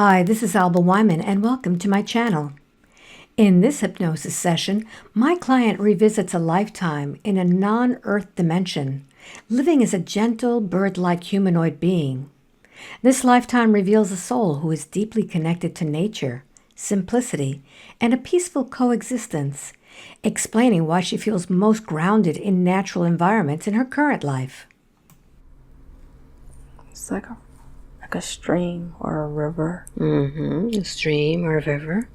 Hi, this is Alba Weinman, and welcome to my channel. In this hypnosis session, my client revisits a lifetime in a non-Earth dimension, living as a gentle, bird-like humanoid being. This lifetime reveals a soul who is deeply connected to nature, simplicity, and a peaceful coexistence, explaining why she feels most grounded in natural environments in her current life. It's like a stream or a river. A stream or a river.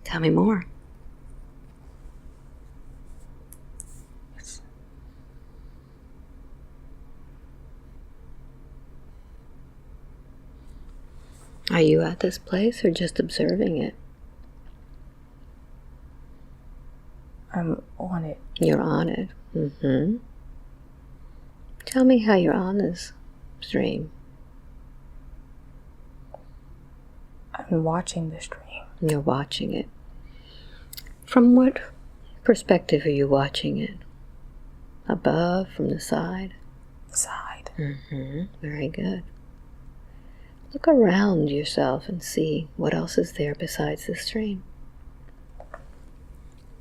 Tell me more. Are you at this place or just observing it? I'm on it. You're on it. Tell me how you're on this stream. I'm watching the stream. You're watching it. From what perspective are you watching it? Above, from the side? Side. Very good. Look around yourself and see what else is there besides the stream.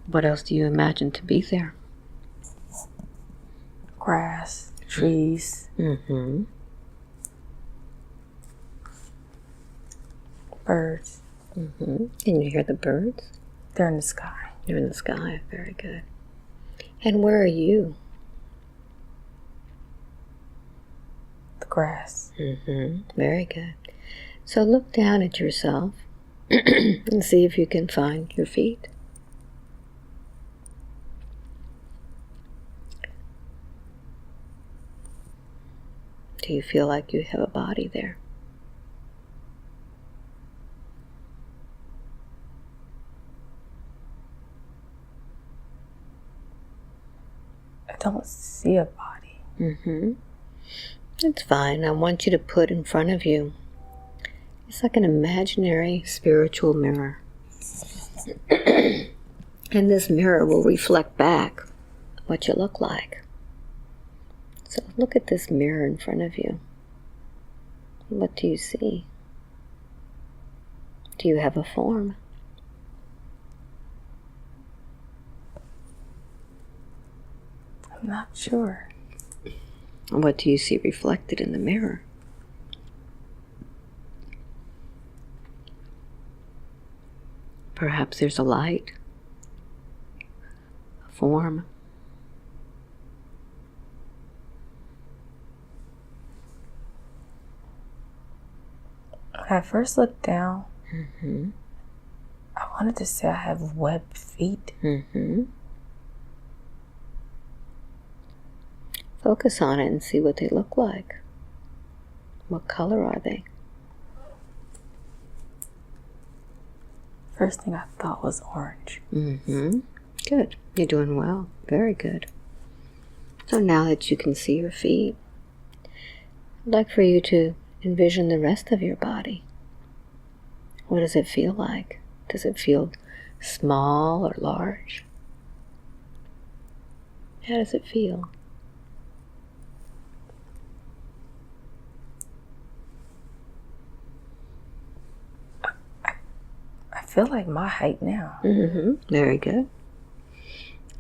What else do you imagine to be there? Grass, trees. Birds. Can you hear the birds? They're in the sky. They're in the sky. Very good. And where are you? The grass. Very good. So look down at yourself and see if you can find your feet. Do you feel like you have a body there? I don't see a body. That's fine. I want you to put in front of you, it's like an imaginary spiritual mirror. And this mirror will reflect back what you look like. So look at this mirror in front of you. What do you see? Do you have a form? I'm not sure. What do you see reflected in the mirror? Perhaps there's a light, a form. When I first looked down, I wanted to say I have webbed feet. Focus on it and see what they look like. What color are they? First thing I thought was orange. Good. You're doing well. Very good. So now that you can see your feet, I'd like for you to envision the rest of your body. What does it feel like? Does it feel small or large? How does it feel? I feel like my height now. Very good.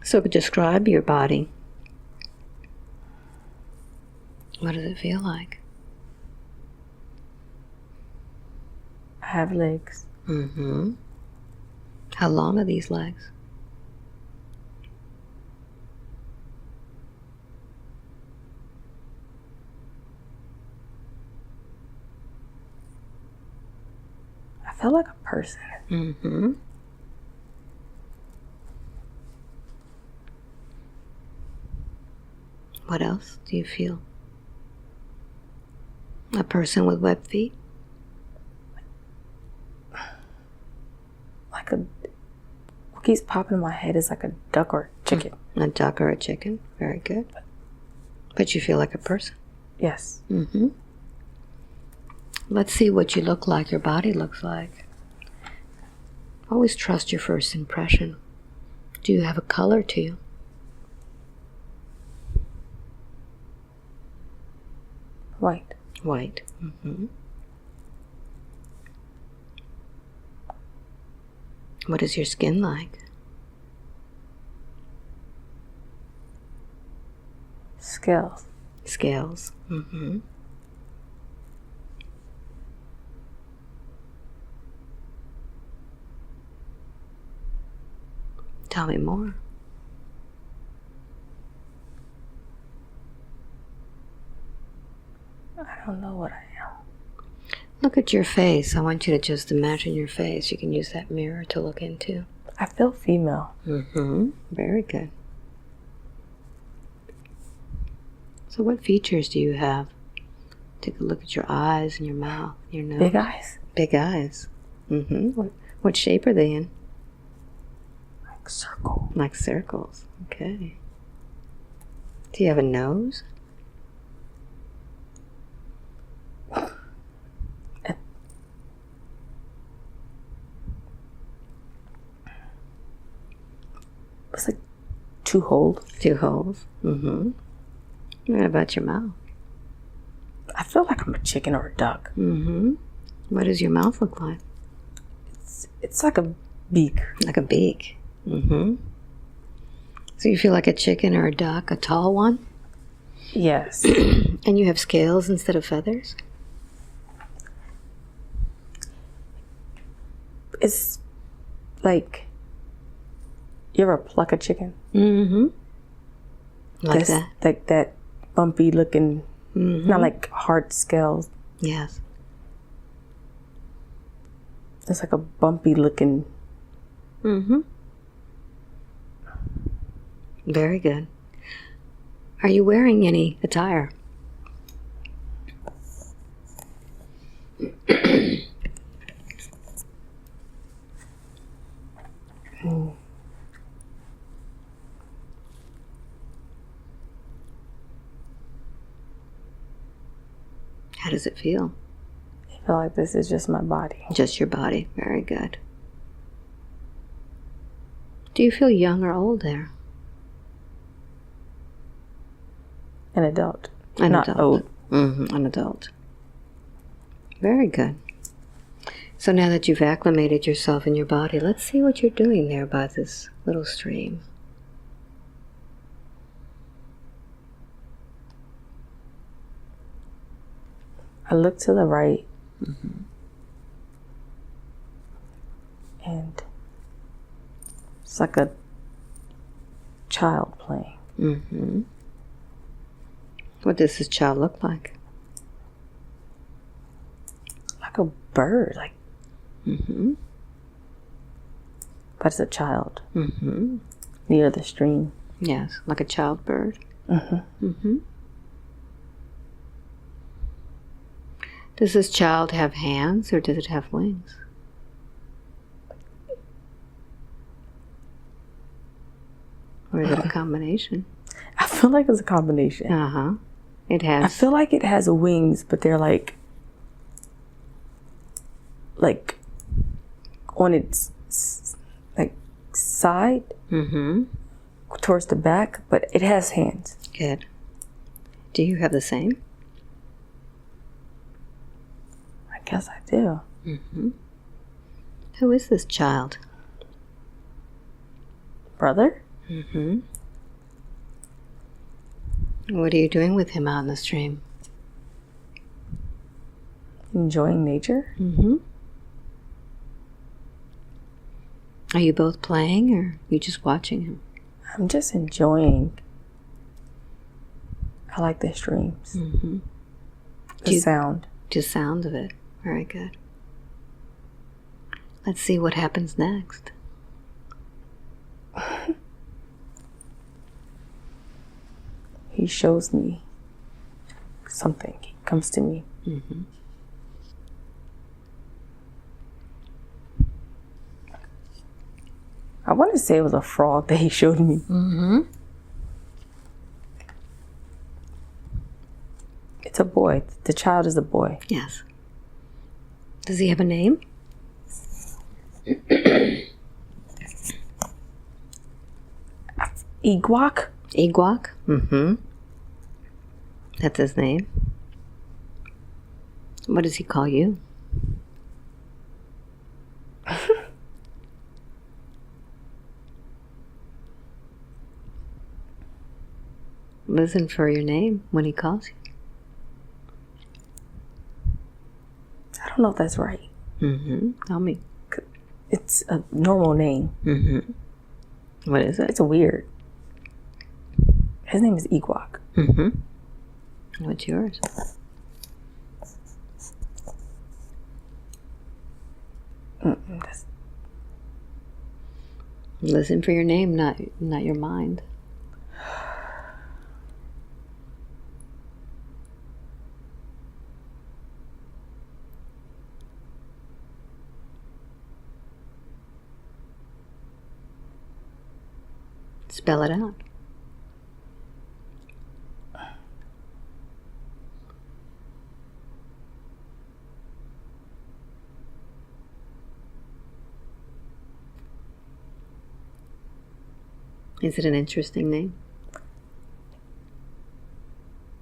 So describe your body. What does it feel like? I have legs. How long are these legs? I feel like a person. What else do you feel? A person with webbed feet? Like what keeps popping in my head is like a duck or a chicken. A duck or a chicken. Very good. But you feel like a person. Yes. Let's see what you look like, your body looks like. Always trust your first impression. Do you have a color to you? White. White. What is your skin like? Scales. Scales. Mm-hmm. Tell me more. I don't know what I am. Look at your face. I want you to just imagine your face. You can use that mirror to look into. I feel female. Mm-hmm. Very good. So what features do you have? Take a look at your eyes and your mouth, your nose. Big eyes. Big eyes. Mm-hmm. What shape are they in? Like circle. Like circles. Okay. Do you have a nose? It's like 2 holes. 2 holes. Mm-hmm. What about your mouth? I feel like I'm a chicken or a duck. Mm-hmm. What does your mouth look like? It's like a beak. Like a beak. Mm-hmm. So you feel like a chicken or a duck, a tall one? Yes. And you have scales instead of feathers? It's like, you ever pluck a chicken? Mm-hmm. Like that? Like that bumpy looking, Mm-hmm. not like hard scales. Yes. It's like a bumpy looking. Mm-hmm. Very good. Are you wearing any attire? How does it feel? I feel like this is just my body. Just your body. Very good. Do you feel young or old there? An adult. An Not adult. old. Mm-hmm. An adult. Very good. So now that you've acclimated yourself in your body, let's see what you're doing there by this little stream. I look to the right, and it's like a child playing. Mm-hmm. What does this child look like? Like a bird, like, Mm-hmm. but it's a child Mm-hmm. near the stream. Yes, like a child bird. Mm-hmm. Mm-hmm. Does this child have hands or does it have wings? Or is it a combination? I feel like it's a combination. Uh-huh. It has. I feel like it has wings, but they're like on its like side Mm-hmm. towards the back, but it has hands. Good. Do you have the same? I guess I do. Mm-hmm. Who is this child? Brother? Mm-hmm. What are you doing with him out in the stream? Enjoying nature? Mm-hmm. Are you both playing or are you just watching him? I'm just enjoying. I like the streams. Mm-hmm. The sound. Just sound of it. Very good. Let's see what happens next. He shows me something. He comes to me. Mm-hmm. I want to say it was a frog that he showed me. Mm-hmm. It's a boy. The child is a boy. Yes. Does he have a name? Iguak? Iguak? Mm-hmm. That's his name. What does he call you? Listen for your name when he calls you. I don't know if that's right. Tell me. It's a normal name. What is it? It's weird. His name is Ewok. What's yours? Listen for your name, not your mind. Spell it out. Is it an interesting name?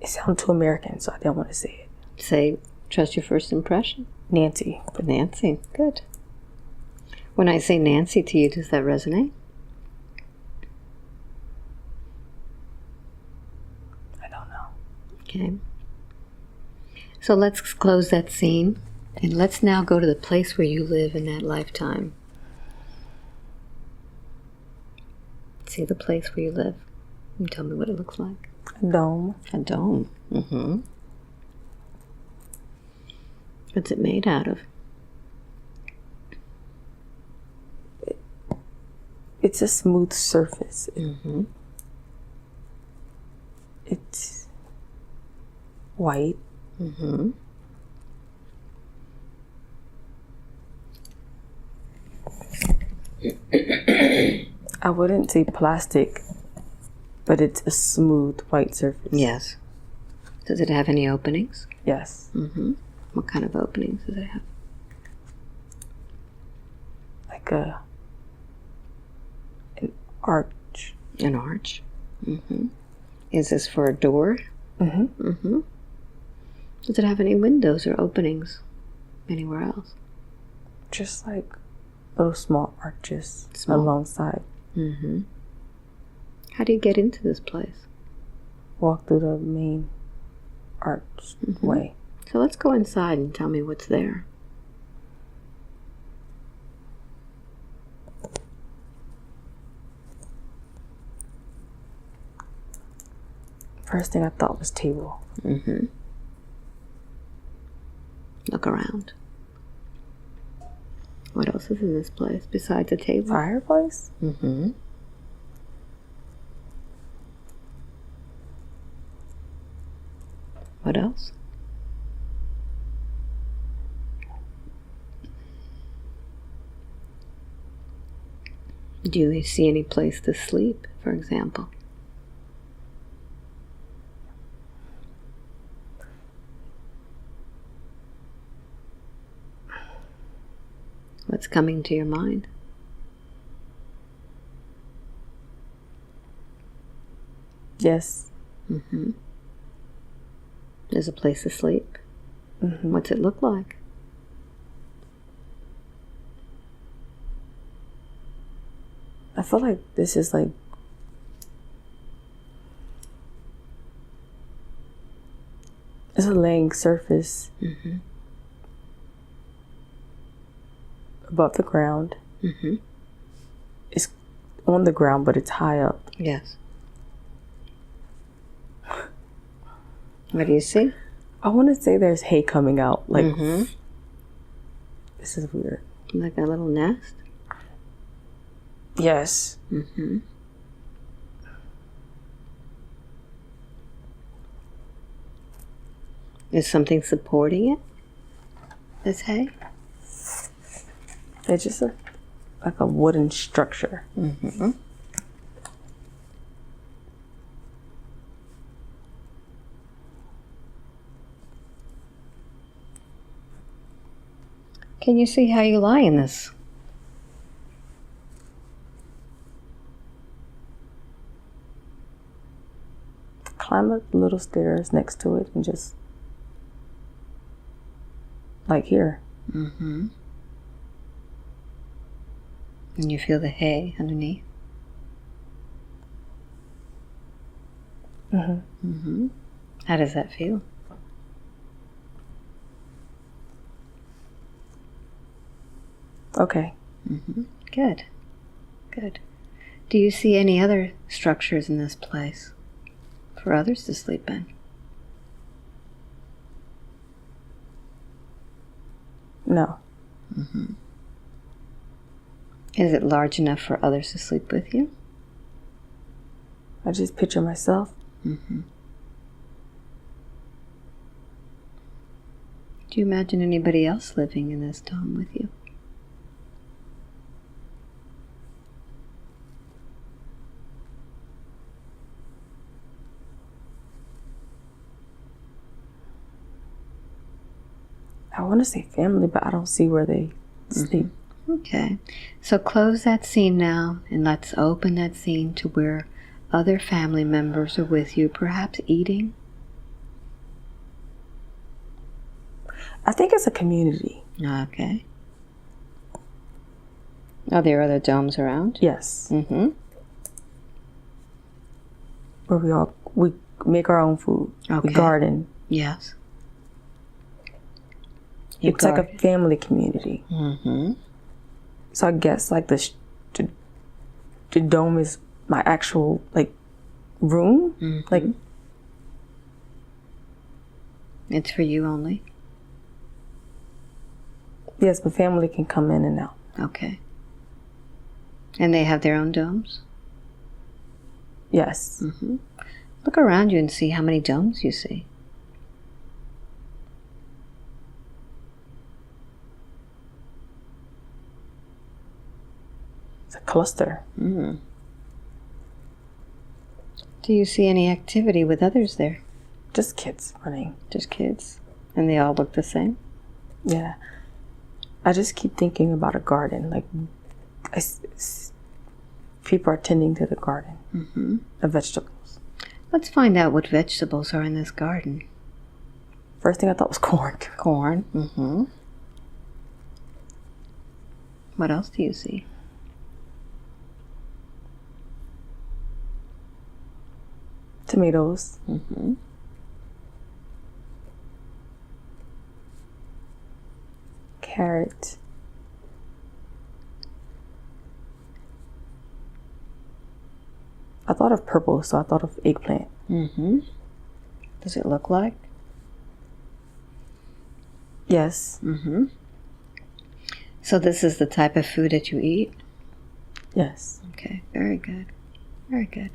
It sounds too American, so I didn't want to say it. Say, trust your first impression. Nancy. Nancy, good. When I say Nancy to you, does that resonate? I don't know. Okay. So let's close that scene, and let's now go to the place where you live in that lifetime. See the place where you live. And tell me what it looks like. A dome. A dome. What's it made out of? It's a smooth surface. It's white. I wouldn't say plastic, but it's a smooth white surface. Yes. Does it have any openings? Yes. What kind of openings does it have? Like an arch. An arch. Is this for a door? Does it have any windows or openings anywhere else? Just like little small arches alongside. How do you get into this place? Walk through the main arch way. So let's go inside and tell me what's there. First thing I thought was table. Look around. What else is in this place besides a table? Fireplace? What else? Do you see any place to sleep, for example? What's coming to your mind? Yes. There's a place to sleep. What's it look like? I feel like this is like it's a laying surface above the ground. It's on the ground, but it's high up. Yes. What do you see? I want to say there's hay coming out. Like, this is weird. Like a little nest? Yes. Is something supporting it? This hay? It's just like a wooden structure. Can you see how you lie in this? Climb up the little stairs next to it and just like here. And you feel the hay underneath? How does that feel? Okay. Good. Good. Do you see any other structures in this place for others to sleep in? No. Is it large enough for others to sleep with you? I just picture myself. Do you imagine anybody else living in this dome with you? I want to say family, but I don't see where they sleep. Okay, so close that scene now and let's open that scene to where other family members are with you, perhaps eating. I think it's a community. Okay. Are there other domes around? Yes. Mm-hmm. Where we make our own food. Okay. We garden. Yes. It's like a family community. So I guess like the dome is my actual like room. Like it's for you only. Yes, but family can come in and out. Okay. And they have their own domes? Yes. Look around you and see how many domes you see. It's a cluster. Do you see any activity with others there? Just kids running. Just kids. And they all look the same? Yeah. I just keep thinking about a garden. Like, people are tending to the garden. The vegetables. Let's find out what vegetables are in this garden. First thing I thought was corn. Corn. What else do you see? Tomatoes. Carrot. I thought of purple, so I thought of eggplant. Does it look like? Yes. So this is the type of food that you eat? Yes. Okay, very good. Very good.